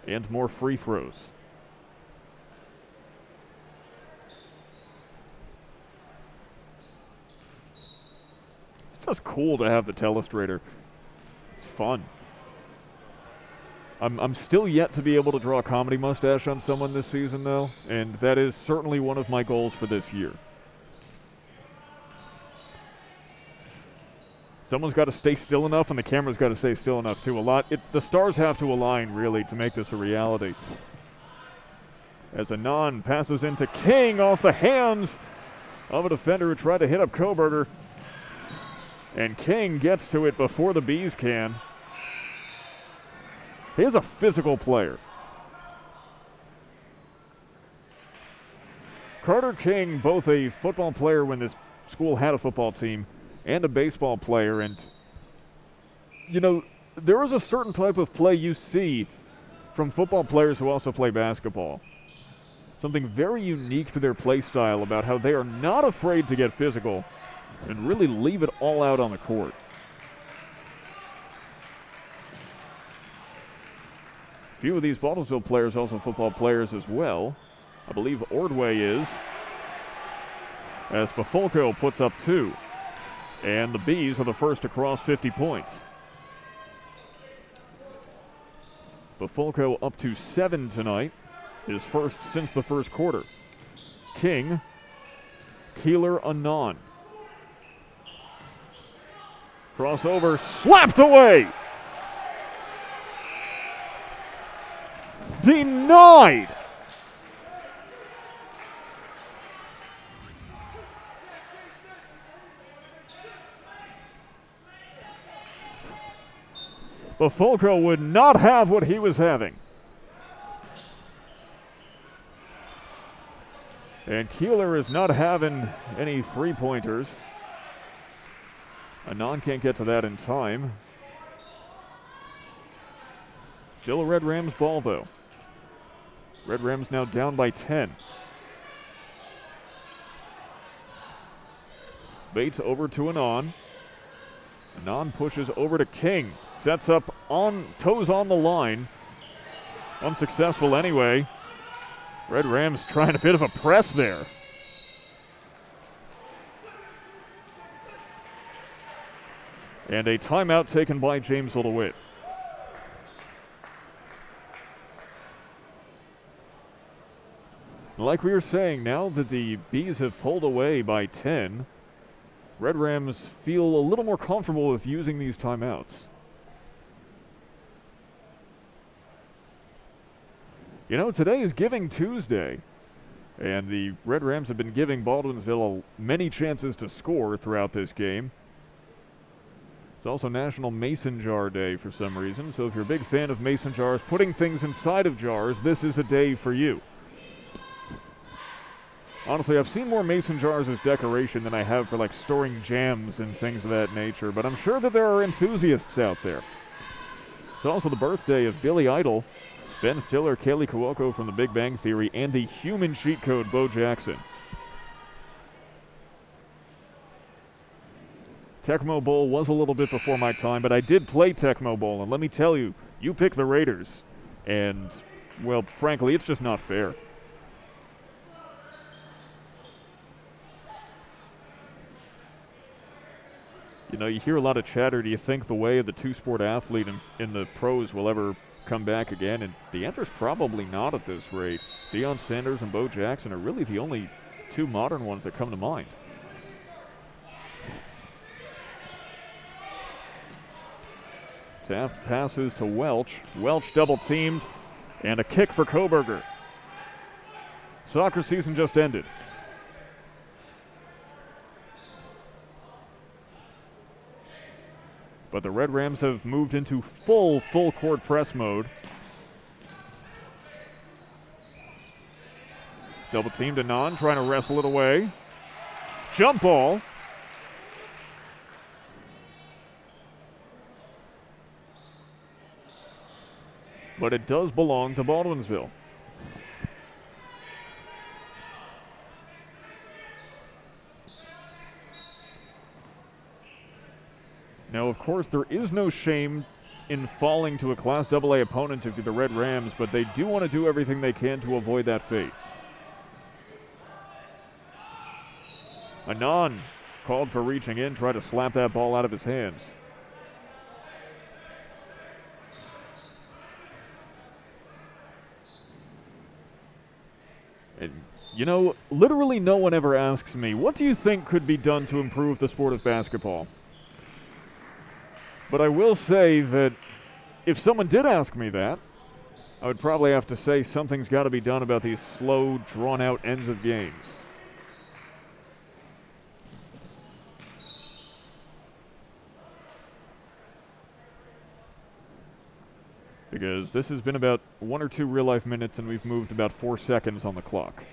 and more free throws. It's just cool to have the telestrator. It's fun. I'm still yet to be able to draw a comedy mustache on someone this season, though, and that is certainly one of my goals for this year. Someone's got to stay still enough, and the camera's got to stay still enough, too. The stars have to align, really, to make this a reality. As Anon passes into King off the hands of a defender who tried to hit up Koberger. And King gets to it before the Bees can. He is a physical player. Carter King, both a football player when this school had a football team and a baseball player. And, there is a certain type of play you see from football players who also play basketball. Something very unique to their play style about how they are not afraid to get physical and really leave it all out on the court. A few of these Baldwinsville players also football players as well. I believe Ordway is. As Bafolko puts up 2. And the Bees are the first to cross 50 points. Bafolko up to 7 tonight. His first since the first quarter. King, Keeler, Anon. Crossover, slapped away! Denied! Bafolko would not have what he was having. And Keeler is not having any three-pointers. Anon can't get to that in time. Still a Red Rams ball, though. Red Rams now down by 10. Bates over to Anon. Anon pushes over to King. Sets up on toes on the line. Unsuccessful anyway. Red Rams trying a bit of a press there. And a timeout taken by Jamesville-DeWitt. Like we were saying, now that the Bees have pulled away by 10, Red Rams feel a little more comfortable with using these timeouts. You know, today is Giving Tuesday, and the Red Rams have been giving Baldwinsville many chances to score throughout this game. It's also National Mason Jar Day for some reason, so if you're a big fan of mason jars, putting things inside of jars, this is a day for you. Honestly, I've seen more mason jars as decoration than I have for like storing jams and things of that nature, but I'm sure that there are enthusiasts out there. It's also the birthday of Billy Idol, Ben Stiller, Kaylee Cuoco from The Big Bang Theory, and the human cheat code, Bo Jackson. Tecmo Bowl was a little bit before my time, but I did play Tecmo Bowl, and let me tell you, you pick the Raiders, and, well, frankly, it's just not fair. You know, you hear a lot of chatter. Do you think the way of the two-sport athlete in the pros will ever come back again? And the answer is probably not at this rate. Deion Sanders and Bo Jackson are really the only two modern ones that come to mind. Taft passes to Welch. Welch double-teamed, and a kick for Koberger. Soccer season just ended. But the Red Rams have moved into full court press mode. Double team to Nan, trying to wrestle it away. Jump ball. But it does belong to Baldwinsville. Now, of course, there is no shame in falling to a Class AA opponent if you're the Red Rams, but they do want to do everything they can to avoid that fate. Anand called for reaching in, tried to slap that ball out of his hands. And, you know, literally no one ever asks me, what do you think could be done to improve the sport of basketball? But I will say that if someone did ask me that, I would probably have to say something's got to be done about these slow, drawn-out ends of games. Because this has been about 1 or 2 real-life minutes, and we've moved about 4 seconds on the clock.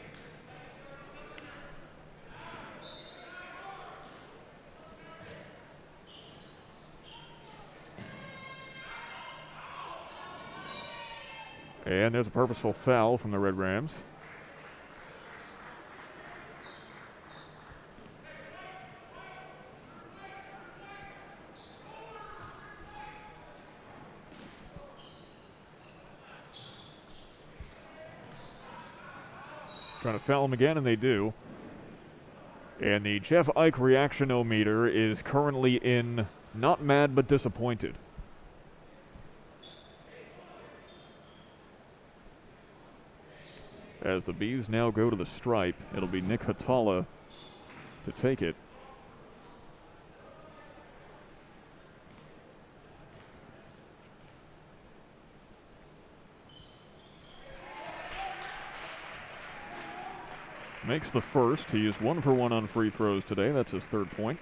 And there's a purposeful foul from the Red Rams. Trying to foul him again, and they do. And the Jeff Ike reaction-o-meter is currently in not mad but disappointed. As the Bees now go to the stripe, it'll be Nick Hatala to take it. Makes the first. He is 1 for 1 on free throws today. That's his 3rd point.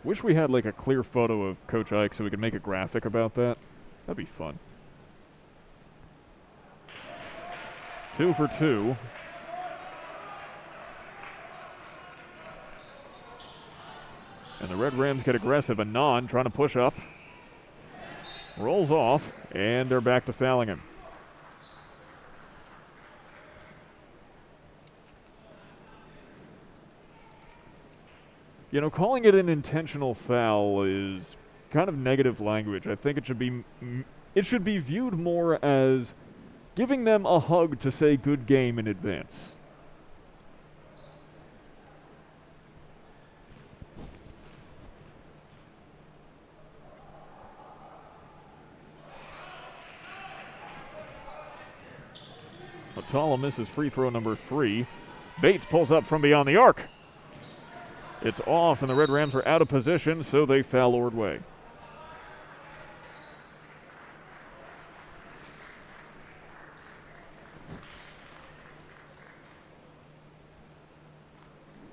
Wish we had like a clear photo of Coach Ike so we could make a graphic about that. That'd be fun. 2 for 2. And the Red Rams get aggressive. Anand trying to push up. Rolls off, and they're back to fouling him. You know, calling it an intentional foul is kind of negative language. I think it should be viewed more as giving them a hug to say good game in advance. Atala misses free throw number 3. Bates pulls up from beyond the arc. It's off, and the Red Rams are out of position, so they foul Ordway.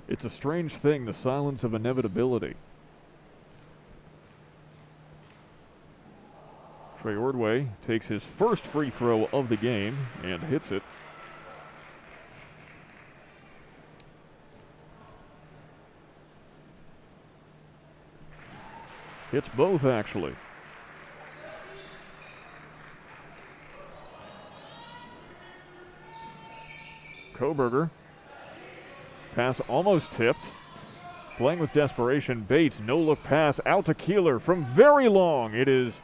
It's a strange thing, the silence of inevitability. Trey Ordway takes his first free throw of the game and hits it. Hits both, actually. Koberger. Pass almost tipped. Playing with desperation, Bates, no-look pass out to Keeler from very long. It is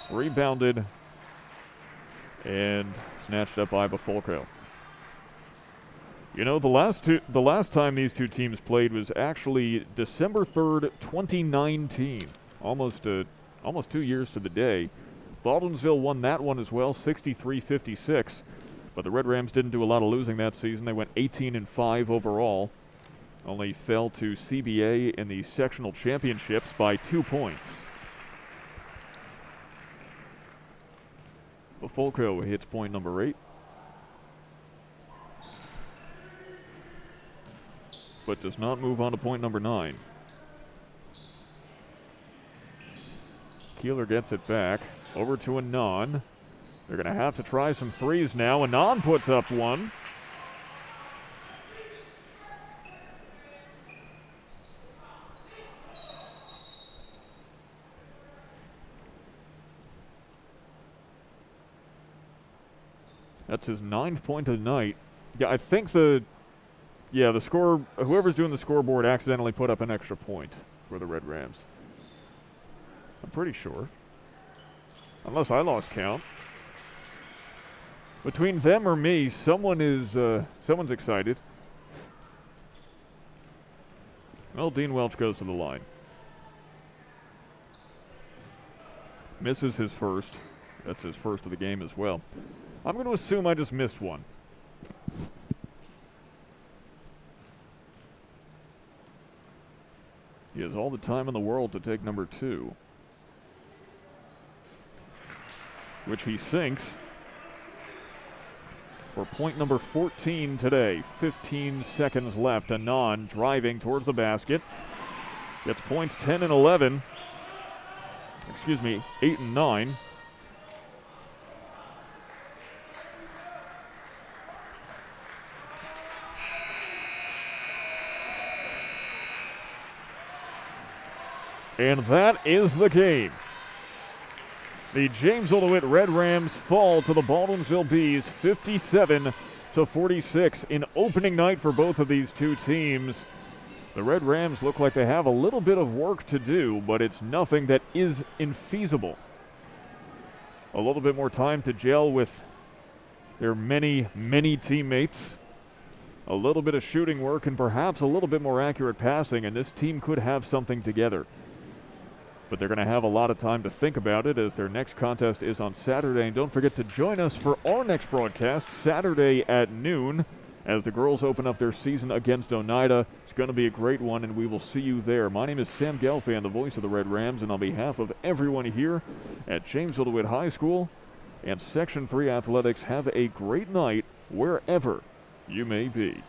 rebounded and snatched up by Bafolko. You know, the last time these two teams played was actually December 3rd, 2019. Almost 2 years to the day. Baldwinsville won that one as well, 63-56. But the Red Rams didn't do a lot of losing that season. They went 18-5 overall. Only fell to CBA in the sectional championships by 2 points. Bafolko hits point number 8. But does not move on to point number 9. Keeler gets it back. Over to Anand. They're going to have to try some threes now. Anand puts up one. That's his 9th point of the night. Yeah, I think the score, whoever's doing the scoreboard accidentally put up an extra point for the Red Rams. I'm pretty sure. Unless I lost count. Between them or me, someone's excited. Well, Dean Welch goes to the line. Misses his first. That's his first of the game as well. I'm going to assume I just missed one. He has all the time in the world to take number 2. Which he sinks for point number 14 today. 15 seconds left. Anand driving towards the basket. Gets points 10 and 11. Excuse me, 8 and 9. And that is the game. The Jamesville-DeWitt Red Rams fall to the Baldwinsville Bees 57-46 in opening night for both of these two teams. The Red Rams look like they have a little bit of work to do, but it's nothing that is infeasible. A little bit more time to gel with their many, many teammates. A little bit of shooting work and perhaps a little bit more accurate passing, and this team could have something together. But they're going to have a lot of time to think about it as their next contest is on Saturday. And don't forget to join us for our next broadcast Saturday at noon as the girls open up their season against Oneida. It's going to be a great one, and we will see you there. My name is Sam Gelfand, the voice of the Red Rams, and on behalf of everyone here at Jamesville-DeWitt High School and Section 3 Athletics, have a great night wherever you may be.